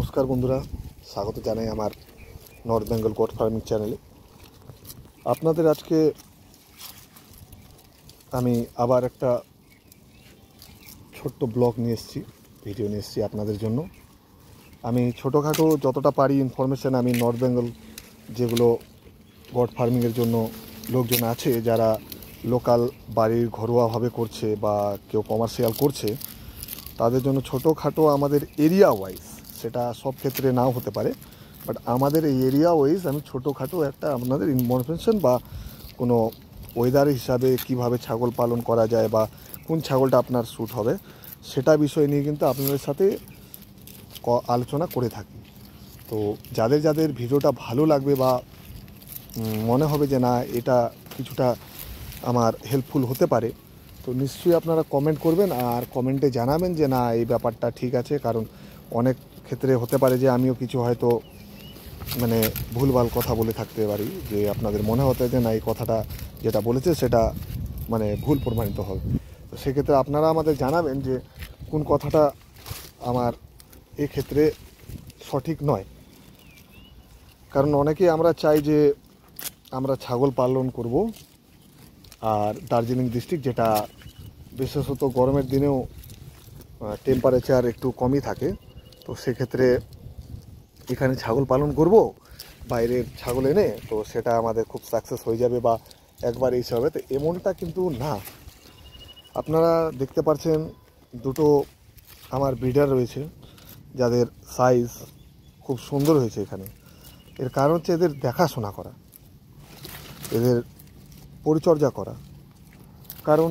নমস্কার বন্ধুরা, স্বাগত জানাই আমার নর্থ বেঙ্গল গোট ফার্মিং চ্যানেলে। আপনাদের আজকে আমি আবার একটা ছোট্ট ব্লগ নিয়ে এসেছি, ভিডিও নিয়ে এসেছি আপনাদের জন্য। আমি ছোটোখাটো যতটা পারি ইনফরমেশান আমি নর্থ বেঙ্গল যেগুলো গোট ফার্মিংয়ের জন্য লোকজন আছে যারা লোকাল বাড়ির ঘরোয়াভাবে করছে বা কেউ কমার্শিয়াল করছে, তাদের জন্য ছোটোখাটো আমাদের এরিয়া ওয়াইজ, সেটা সব ক্ষেত্রে নাও হতে পারে, বাট আমাদের এই এরিয়া ওয়াইজ আমি ছোটোখাটো একটা আপনাদের ইনফরমেশন বা কোনো ওয়েদার হিসাবে কিভাবে ছাগল পালন করা যায় বা কোন ছাগলটা আপনার শ্যুট হবে সেটা বিষয় নিয়ে কিন্তু আপনাদের সাথে আলোচনা করে থাকি। তো যাদের যাদের ভিডিওটা ভালো লাগবে বা মনে হবে যে না এটা কিছুটা আমার হেল্পফুল হতে পারে, তো নিশ্চয়ই আপনারা কমেন্ট করবেন আর কমেন্টে জানাবেন যে না এই ব্যাপারটা ঠিক আছে। কারণ অনেক ক্ষেত্রে হতে পারে যে আমিও কিছু হয়তো ভুলভাল কথা বলে থাকতে পারি, যে আপনাদের মনে হতে যে না এই কথাটা যেটা বলেছে সেটা ভুল প্রমাণিত হবে। তো সেক্ষেত্রে আপনারা আমাদের জানাবেন যে কোন কথাটা আমার এক্ষেত্রে সঠিক নয়। কারণ অনেকেই আমরা চাই যে আমরা ছাগল পালন করব, আর দার্জিলিং ডিস্ট্রিক্ট যেটা বিশেষত গরমের দিনেও টেম্পারেচার একটু কমই থাকে, তো সেক্ষেত্রে এখানে ছাগল পালন করব বাইরের ছাগল এনে, তো সেটা আমাদের খুব সাকসেস হয়ে যাবে বা একবার এই হবে, তো এমনটা কিন্তু না। আপনারা দেখতে পাচ্ছেন দুটো আমার ব্রিডার রয়েছে যাদের সাইজ খুব সুন্দর হয়েছে এখানে। এর কারণ হচ্ছে এদের দেখাশোনা করা, এদের পরিচর্যা করা। কারণ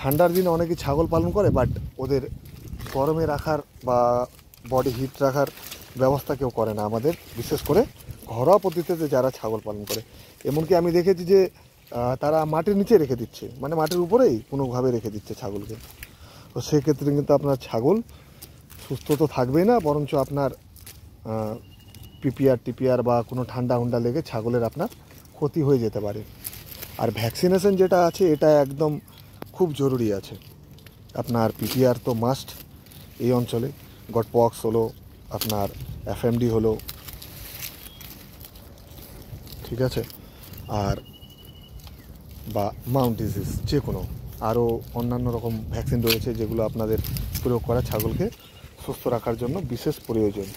ঠান্ডার দিনে অনেকে ছাগল পালন করে, বাট ওদের গরমে রাখার বা বডি হিট রাখার ব্যবস্থা কেউ করে না আমাদের, বিশেষ করে ঘরোয়া পদ্ধতিতে যারা ছাগল পালন করে। এমনকি আমি দেখেছি যে তারা মাটির নিচে রেখে দিচ্ছে, মাটির উপরেই কোনোভাবে রেখে দিচ্ছে ছাগলকে। তো সেক্ষেত্রে কিন্তু আপনার ছাগল সুস্থ তো থাকবেই না, বরঞ্চ আপনার টিপিআর বা কোনো ঠান্ডা হুন্ডা লেগে ছাগলের আপনার ক্ষতি হয়ে যেতে পারে। আর ভ্যাকসিনেশন যেটা আছে এটা একদম খুব জরুরি আছে। আপনার পিপিআর তো মাস্ট এই অঞ্চলে, গট পক্স হলো, আপনার এফএমডি হলো, ঠিক আছে, আর বা মাউন্ট ডিজিজ যে কোনো আরও অন্যান্য রকম ভ্যাকসিন রয়েছে যেগুলো আপনাদের প্রয়োগ করা ছাগলকে সুস্থ রাখার জন্য বিশেষ প্রয়োজন।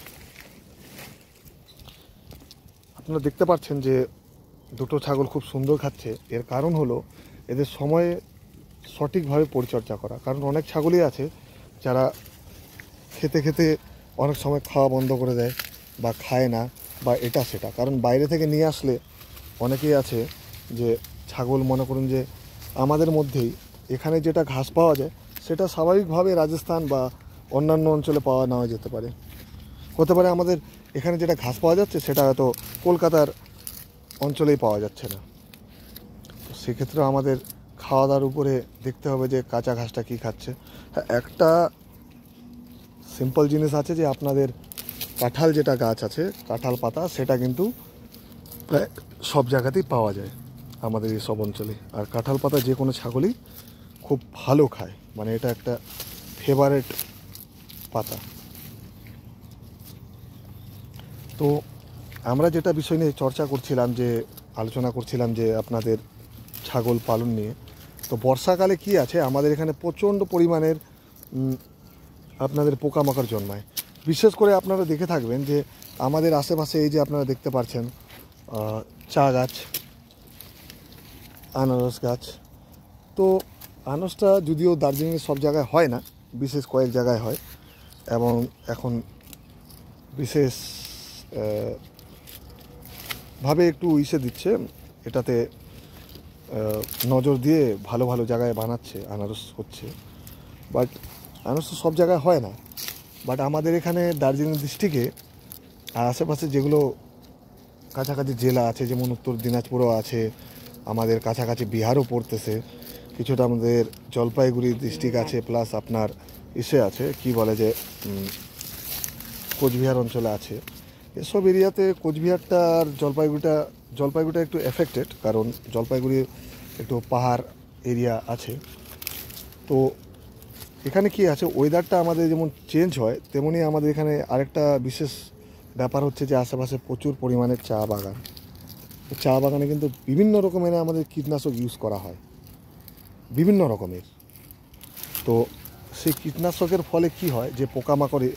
আপনারা দেখতে পাচ্ছেন যে দুটো ছাগল খুব সুন্দর খাচ্ছে। এর কারণ হলো এদের সময়ে সঠিকভাবে পরিচর্যা করা। কারণ অনেক ছাগলই আছে যারা খেতে খেতে অনেক সময় খাওয়া বন্ধ করে দেয় বা খায় না বা এটা সেটা। কারণ বাইরে থেকে নিয়ে আসলে অনেকেই আছে যে ছাগল মনে করুন যে আমাদের মধ্যেই এখানে যেটা ঘাস পাওয়া যায় সেটা স্বাভাবিকভাবে রাজস্থান বা অন্যান্য অঞ্চলে পাওয়া নাও যেতে পারে, হতে পারে আমাদের এখানে যেটা ঘাস পাওয়া যাচ্ছে সেটা হয়তো কলকাতার অঞ্চলেই পাওয়া যাচ্ছে না। তো সেক্ষেত্রে আমাদের খাওয়া দাওয়ার উপরে দেখতে হবে যে কাঁচা ঘাসটা কী খাচ্ছে। হ্যাঁ, একটা সিম্পল জিনিস আছে যে আপনাদের কাঁঠাল যেটা গাছ আছে, কাঁঠাল পাতা, সেটা কিন্তু প্রায় সব জায়গাতেই পাওয়া যায় আমাদের এই সব অঞ্চলে। আর কাঁঠাল পাতা যে কোনো ছাগলই খুব ভালো খায়, এটা একটা ফেভারেট পাতা। তো আমরা যেটা বিষয় নিয়ে চর্চা করছিলাম, যে আলোচনা করছিলাম যে আপনাদের ছাগল পালন নিয়ে, তো বর্ষাকালে কি আছে আমাদের এখানে প্রচণ্ড পরিমাণের আপনাদের পোকামাকড় জন্মায়। বিশেষ করে আপনারা দেখে থাকবেন যে আমাদের আশেপাশে এই যে আপনারা দেখতে পাচ্ছেন চা গাছ, আনারস গাছ। তো আনারসটা যদিও দার্জিলিংয়ের সব জায়গায় হয় না, বিশেষ কয়েক জায়গায় হয়, এবং এখন বিশেষ ভাবে একটু দিচ্ছে এটাতে, নজর দিয়ে ভালো ভালো জায়গায় বানাচ্ছে, আনারস হচ্ছে। বাট আনারস তো সব জায়গায় হয় না। বাট আমাদের এখানে দার্জিলিং ডিস্ট্রিক্টে আশেপাশে যেগুলো কাছাকাছি জেলা আছে, যেমন উত্তর দিনাজপুরও আছে, আমাদের কাছাকাছি বিহারও পড়তেছে, কিছুটা আমাদের জলপাইগুড়ি ডিস্ট্রিক্ট আছে, প্লাস আপনার আছে কি বলে যে কোচবিহার অঞ্চলে আছে। এসব এরিয়াতে কোচবিহারটা আর জলপাইগুড়িটা একটু এফেক্টেড, কারণ জলপাইগুড়ি একটু পাহাড় এরিয়া আছে। তো এখানে কি আছে, ওয়েদারটা আমাদের যেমন চেঞ্জ হয় তেমনি আমাদের এখানে আরেকটা বিশেষ ব্যাপার হচ্ছে যে আশেপাশে প্রচুর পরিমাণে চা বাগান। চা বাগানে কিন্তু বিভিন্ন রকমের আমাদের কীটনাশক ইউজ করা হয়, বিভিন্ন রকমের। তো সেই কীটনাশকের ফলে কি হয় যে পোকামাকড়ে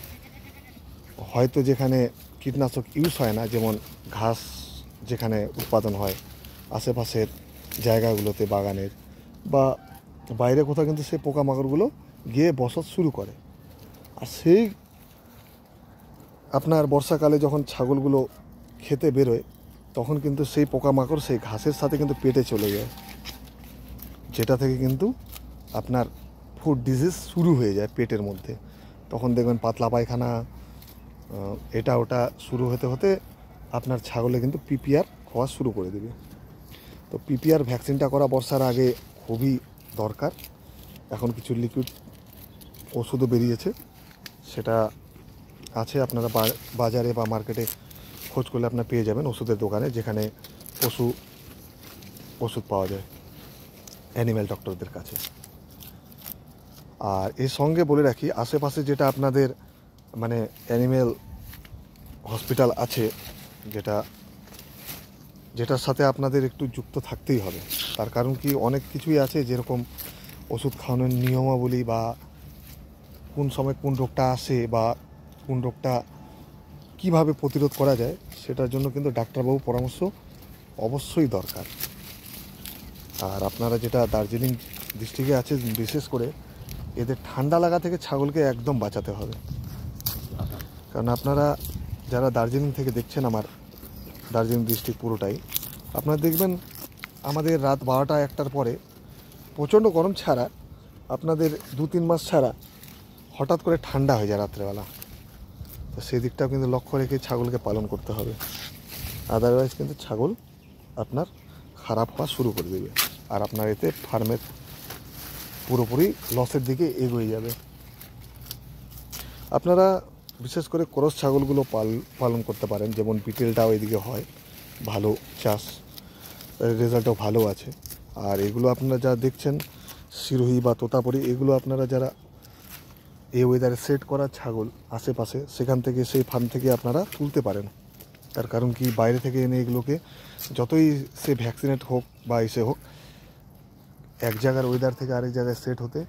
হয়তো যেখানে কীটনাশক ইউজ হয় না, যেমন ঘাস যেখানে উৎপাদন হয় আশেপাশের জায়গাগুলোতে বাগানের বা বাইরে কোথাও, কিন্তু সেই পোকামাকড়গুলো গিয়ে বসত শুরু করে। আর সেই আপনার বর্ষাকালে যখন ছাগলগুলো খেতে বেরোয় তখন কিন্তু সেই পোকামাকড় সেই ঘাসের সাথে কিন্তু পেটে চলে যায়, যেটা থেকে কিন্তু আপনার ফুড ডিজিজ শুরু হয়ে যায় পেটের মধ্যে। তখন দেখবেন পাতলা পায়খানা, এটা ওটা শুরু হতে হতে আপনার ছাগলে কিন্তু পিপিআর খাওয়া শুরু করে দেবে। তো পিপিআর ভ্যাকসিনটা করা বর্ষার আগে খুবই দরকার। এখন কিছু লিকুইড ওষুধও বেরিয়েছে, সেটা আছে আপনারা বাজারে বা মার্কেটে খোঁজ করলে আপনার পেয়ে যাবেন, ওষুধের দোকানে যেখানে পশু ওষুধ পাওয়া যায় অ্যানিম্যাল ডক্টরদের কাছে। আর এর সঙ্গে বলে রাখি, আশেপাশে যেটা আপনাদের মানে অ্যানিম্যাল হসপিটাল আছে, যেটার সাথে আপনাদের একটু যুক্ত থাকতেই হবে। তার কারণ কি, অনেক কিছুই আছে যেরকম ওষুধ খাওয়ানোর নিয়মাবলী বা কোন সময় কোন রোগটা আসে বা কোন রোগটা কিভাবে প্রতিরোধ করা যায়, সেটার জন্য কিন্তু ডাক্তারবাবু পরামর্শ অবশ্যই দরকার। আর আপনারা যেটা দার্জিলিং ডিস্ট্রিক্টে আছে, বিশেষ করে এদের ঠান্ডা লাগা থেকে ছাগলকে একদম বাঁচাতে হবে। কারণ আপনারা যারা দার্জিলিং থেকে দেখছেন আমার দার্জিলিং ডিস্ট্রিক্ট পুরোটাই, আপনারা দেখবেন আমাদের রাত 12টা-1টার পরে প্রচণ্ড গরম ছাড়া আপনাদের 2-3 মাস ছাড়া হঠাৎ করে ঠান্ডা হয়ে যায় রাত্রেবেলা। তো সেই দিকটাও কিন্তু লক্ষ্য রেখে ছাগলকে পালন করতে হবে, আদারওয়াইজ কিন্তু ছাগল আপনার খারাপ হওয়া শুরু করে দেবে আর আপনার এতে ফার্মের পুরোপুরি লসের দিকে এগিয়ে যাবে। আপনারা বিশেষ করে ক্রস ছাগলগুলো পালন করতে পারেন, যেমন বিটেলটাও এদিকে হয়, ভালো চাষ, রেজাল্টও ভালো আছে। আর এগুলো আপনারা যা দেখছেন সিরোহি বা তোতাপুরি, এগুলো আপনারা যারা এই ওয়েদারে সেট করা ছাগল আশেপাশে, সেখান থেকে সেই ফার্ম থেকে আপনারা তুলতে পারেন। তার কারণ কি, বাইরে থেকে এনে এগুলোকে যতই সে ভ্যাকসিনেট হোক বা এসে হোক, এক জায়গার ওয়েদার থেকে আরেক জায়গায় সেট হতে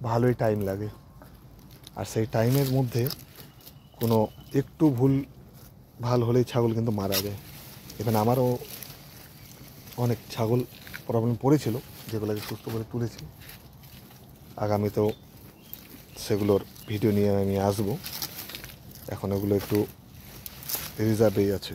ভালোই টাইম লাগে। আর সেই টাইমের মধ্যে কোনো একটু ভুল ভাল হলেই ছাগল কিন্তু মারা যায়। এখানে আমারও অনেক ছাগল প্রবলেম পড়েছিল, যেগুলোকে সুস্থ করে তুলেছি। আগামীতেও সেগুলোর ভিডিও নিয়ে আমি আসবো, এখন ওগুলো একটু রিজার্ভেই আছে।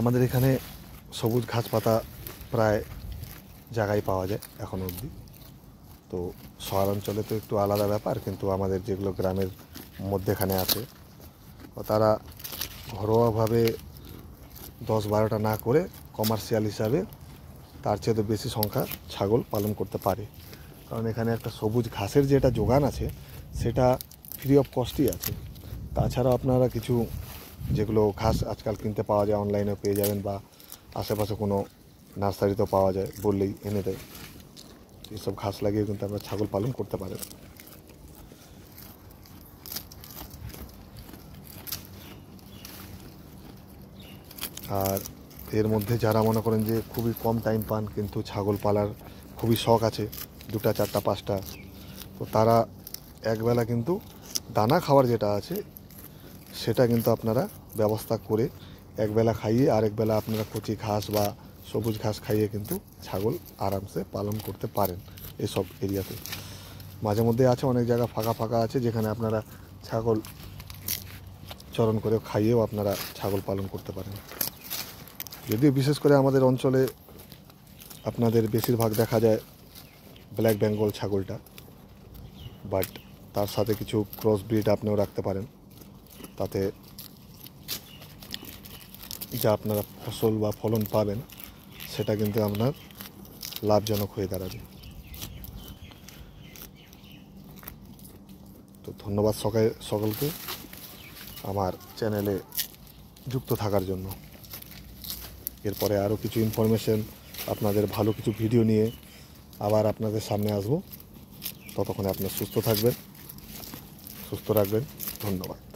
আমাদের এখানে সবুজ ঘাস পাতা প্রায় জায়গায় পাওয়া যায় এখনও অবধি। তো শহরাঞ্চলে তো একটু আলাদা ব্যাপার, কিন্তু আমাদের যেগুলো গ্রামের মধ্যেখানে আছে, তারা ঘরোয়াভাবে 10-12টা না করে কমার্শিয়াল হিসাবে তার চেয়ে তো বেশি সংখ্যা ছাগল পালন করতে পারে। কারণ এখানে একটা সবুজ ঘাসের যেটা যোগান আছে, সেটা ফ্রি অফ কস্টই আছে। তাছাড়াও আপনারা কিছু যেগুলো ঘাস আজকাল কিনতে পাওয়া যায়, অনলাইনে পেয়ে যাবেন, বা আশেপাশে কোনো নার্সারিতেও পাওয়া যায়, বললেই এনে দেয়। এইসব ঘাস লাগিয়ে কিন্তু আপনারা ছাগল পালন করতে পারেন। আর এর মধ্যে যারা মনে করেন যে খুবই কম টাইম পান কিন্তু ছাগল পালার খুবই শখ আছে, 2টা 4টা 5টা, তো তারা একবেলা কিন্তু দানা খাওয়ার যেটা আছে সেটা কিন্তু আপনারা ব্যবস্থা করে একবেলা খাইয়ে আরেকবেলা আপনারা কচি ঘাস বা সবুজ ঘাস খাইয়ে কিন্তু ছাগল আরামসে পালন করতে পারেন এসব এরিয়াতে। মাঝে মধ্যে আছে অনেক জায়গা ফাঁকা ফাঁকা আছে, যেখানে আপনারা ছাগল চরণ করে খাইয়েও আপনারা ছাগল পালন করতে পারেন। যদিও বিশেষ করে আমাদের অঞ্চলে আপনাদের বেশিরভাগ দেখা যায় ব্ল্যাক বেঙ্গল ছাগলটা, বাট তার সাথে কিছু ক্রস ব্রিড আপনিও রাখতে পারেন, তাতে যা আপনারা ফসল বা ফলন পাবেন সেটা কিন্তু আপনার লাভজনক হয়ে দাঁড়াবে। তো ধন্যবাদ সকলকে আমার চ্যানেলে যুক্ত থাকার জন্য। এরপরে আরও কিছু ইনফরমেশন, আপনাদের ভালো কিছু ভিডিও নিয়ে আবার আপনাদের সামনে আসবো। ততক্ষণে আপনারা সুস্থ থাকবেন, সুস্থ রাখবেন। ধন্যবাদ।